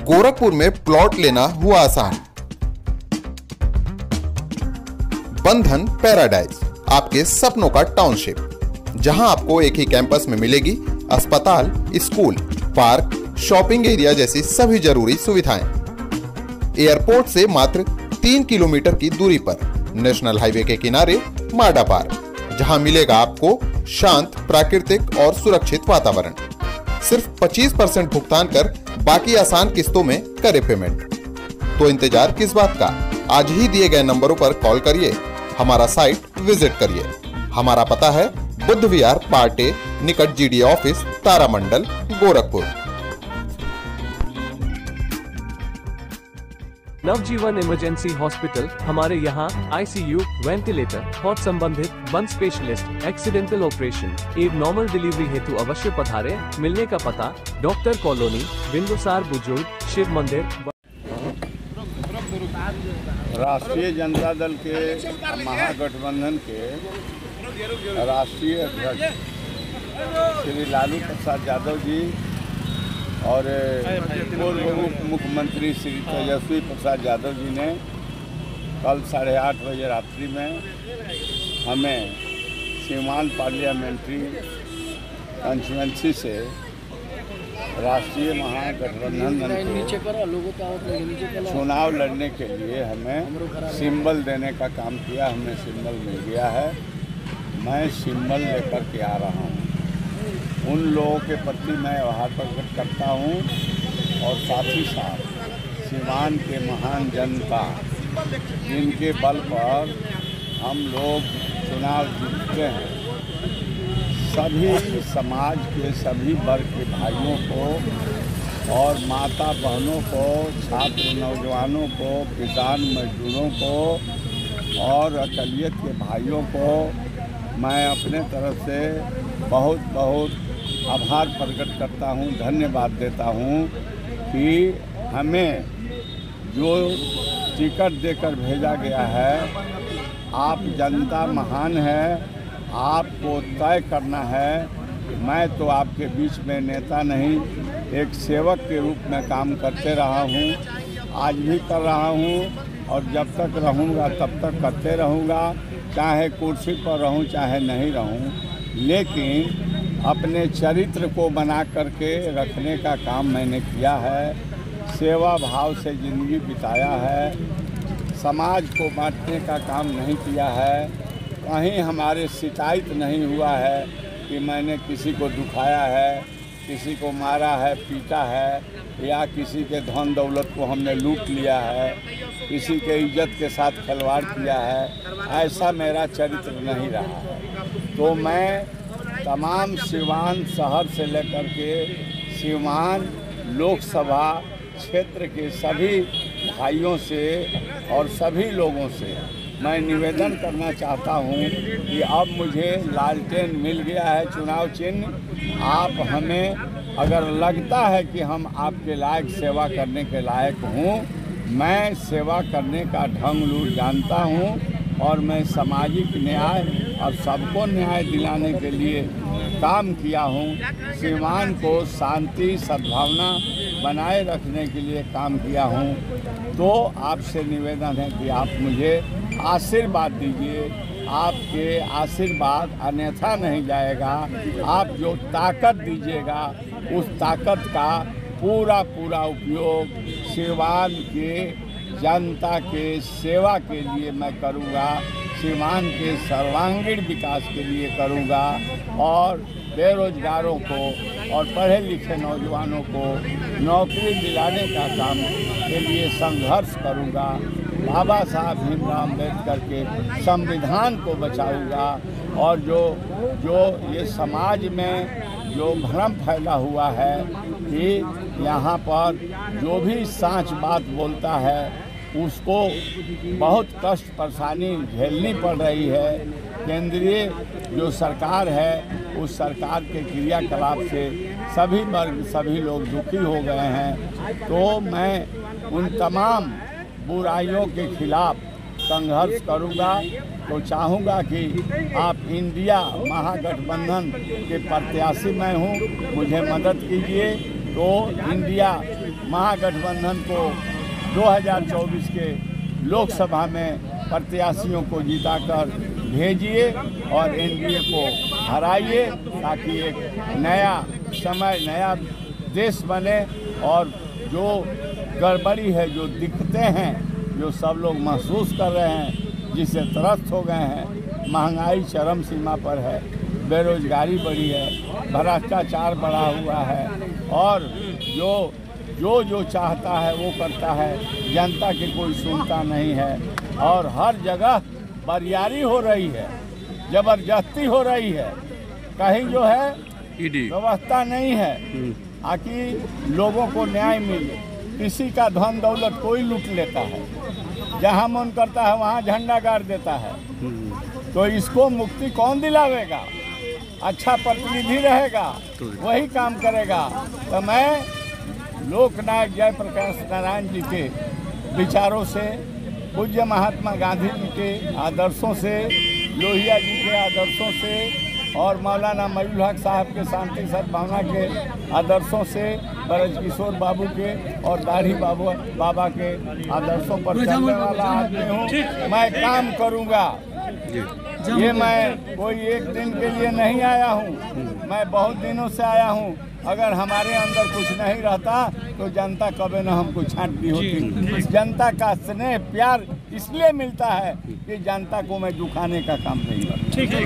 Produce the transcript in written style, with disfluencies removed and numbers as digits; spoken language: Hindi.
गोरखपुर में प्लॉट लेना हुआ आसान। बंधन पैराडाइज, आपके सपनों का टाउनशिप, जहां आपको एक ही कैंपस में मिलेगी अस्पताल, स्कूल, पार्क, शॉपिंग एरिया जैसी सभी जरूरी सुविधाएं। एयरपोर्ट से मात्र 3 किलोमीटर की दूरी पर नेशनल हाईवे के किनारे माडा पार्क, जहां मिलेगा आपको शांत, प्राकृतिक और सुरक्षित वातावरण। सिर्फ 25% भुगतान कर बाकी आसान किस्तों में करे पेमेंट। तो इंतजार किस बात का, आज ही दिए गए नंबरों पर कॉल करिए, हमारा साइट विजिट करिए। हमारा पता है बुद्ध विहार पार्ट ए, निकट जीडी ऑफिस, तारामंडल, गोरखपुर। नवजीवन इमरजेंसी हॉस्पिटल, हमारे यहाँ आईसीयू, वेंटिलेटर, हॉट संबंधित, बंद स्पेशलिस्ट, एक्सीडेंटल ऑपरेशन, एक नॉर्मल डिलीवरी हेतु अवश्य पधारे। मिलने का पता डॉक्टर कॉलोनी, बिंदुसार बुजुर्ग, शिव मंदिर। राष्ट्रीय जनता दल के महागठबंधन के राष्ट्रीय अध्यक्ष श्री लालू प्रसाद यादव जी और पूर्व मुख्यमंत्री श्री तेजस्वी प्रसाद यादव जी ने कल 8:30 बजे रात्रि में हमें सीवान पार्लियामेंट्री कंस्टिट्यूंसी से राष्ट्रीय महागठबंधन चुनाव लड़ने के लिए हमें सिंबल देने का काम किया। हमें सिंबल मिल गया है, मैं सिंबल लेकर के आ रहा हूँ। उन लोगों के प्रति मैं आभार प्रकट करता हूँ और साथ ही साथ सीवान के महान जनता, जिनके बल पर हम लोग चुनाव जीतते हैं, सभी समाज के सभी वर्ग के भाइयों को और माता बहनों को, छात्र नौजवानों को, किसान मजदूरों को और अक़लियत के भाइयों को मैं अपने तरफ से बहुत बहुत आभार प्रकट करता हूँ, धन्यवाद देता हूँ कि हमें जो टिकट देकर भेजा गया है। आप जनता महान है, आपको तय करना है। मैं तो आपके बीच में नेता नहीं, एक सेवक के रूप में काम करते रहा हूँ, आज भी कर रहा हूँ और जब तक रहूँगा तब तक करते रहूँगा, चाहे कुर्सी पर रहूँ चाहे नहीं रहूँ। लेकिन अपने चरित्र को बना करके रखने का काम मैंने किया है, सेवा भाव से ज़िंदगी बिताया है, समाज को बांटने का काम नहीं किया है। कहीं हमारे शिकायत नहीं हुआ है कि मैंने किसी को दुखाया है, किसी को मारा है, पीटा है या किसी के धन दौलत को हमने लूट लिया है, किसी के इज्जत के साथ खिलवाड़ किया है। ऐसा मेरा चरित्र नहीं रहा है। तो मैं तमाम सीवान शहर से लेकर के सीवान लोकसभा क्षेत्र के सभी भाइयों से और सभी लोगों से मैं निवेदन करना चाहता हूं कि अब मुझे लालटेन मिल गया है, चुनाव चिन्ह। आप हमें, अगर लगता है कि हम आपके लायक सेवा करने के लायक हूं, मैं सेवा करने का ढंग लूट जानता हूं और मैं सामाजिक न्याय और सबको न्याय दिलाने के लिए काम किया हूं। सीवान को शांति सद्भावना बनाए रखने के लिए काम किया हूं। तो आपसे निवेदन है कि आप मुझे आशीर्वाद दीजिए। आपके आशीर्वाद अन्यथा नहीं जाएगा। आप जो ताकत दीजिएगा उस ताकत का पूरा उपयोग सीवान के जनता के सेवा के लिए मैं करूँगा, सीवान के सर्वांगीण विकास के लिए करूँगा और बेरोजगारों को और पढ़े लिखे नौजवानों को नौकरी दिलाने का काम के लिए संघर्ष करूँगा। बाबा साहब भीमराव अम्बेडकर के संविधान को बचाऊँगा और जो ये समाज में जो भ्रम फैला हुआ है कि यहाँ पर जो भी सांच बात बोलता है उसको बहुत कष्ट परेशानी झेलनी पड़ रही है। केंद्रीय जो सरकार है उस सरकार के क्रियाकलाप से सभी वर्ग, सभी लोग दुखी हो गए हैं। तो मैं उन तमाम बुराइयों के खिलाफ संघर्ष करूंगा। तो चाहूँगा कि आप इंडिया महागठबंधन के प्रत्याशी मैं हूँ, मुझे मदद कीजिए। तो इंडिया महागठबंधन को 2024 के लोकसभा में प्रत्याशियों को जिताकर भेजिए और एनडीए को हराइए, ताकि एक नया समय, नया देश बने। और जो गड़बड़ी है, जो दिक्कतें हैं, जो सब लोग महसूस कर रहे हैं, जिससे त्रस्त हो गए हैं, महंगाई चरम सीमा पर है, बेरोजगारी बढ़ी है, भ्रष्टाचार बढ़ा हुआ है, और जो चाहता है वो करता है, जनता की कोई सुनता नहीं है, और हर जगह बरियारी हो रही है, जबरदस्ती हो रही है, कहीं जो है व्यवस्था नहीं है ताकि लोगों को न्याय मिले। किसी का धन दौलत कोई लूट लेता है, जहाँ मन करता है वहाँ झंडा गाड़ देता है। तो इसको मुक्ति कौन दिलावेगा? अच्छा प्रतिनिधि रहेगा, वही काम करेगा। तो मैं लोकनायक जयप्रकाश नारायण जी के विचारों से, पूज्य महात्मा गांधी जी के आदर्शों से, लोहिया जी के आदर्शों से, और मौलाना मयूल हक साहब के शांति सद्भावना के आदर्शों से, ब्रजकिशोर बाबू के और दाढ़ी बाबा के आदर्शों पर चलने वाला आदमी हूँ। मैं काम करूँगा, ये मैं कोई एक दिन के लिए नहीं आया हूँ, मैं बहुत दिनों से आया हूँ। अगर हमारे अंदर कुछ नहीं रहता तो जनता कभी न हमको छांटती होती। जनता का स्नेह प्यार इसलिए मिलता है कि जनता को मैं दुखाने का काम नहीं करता।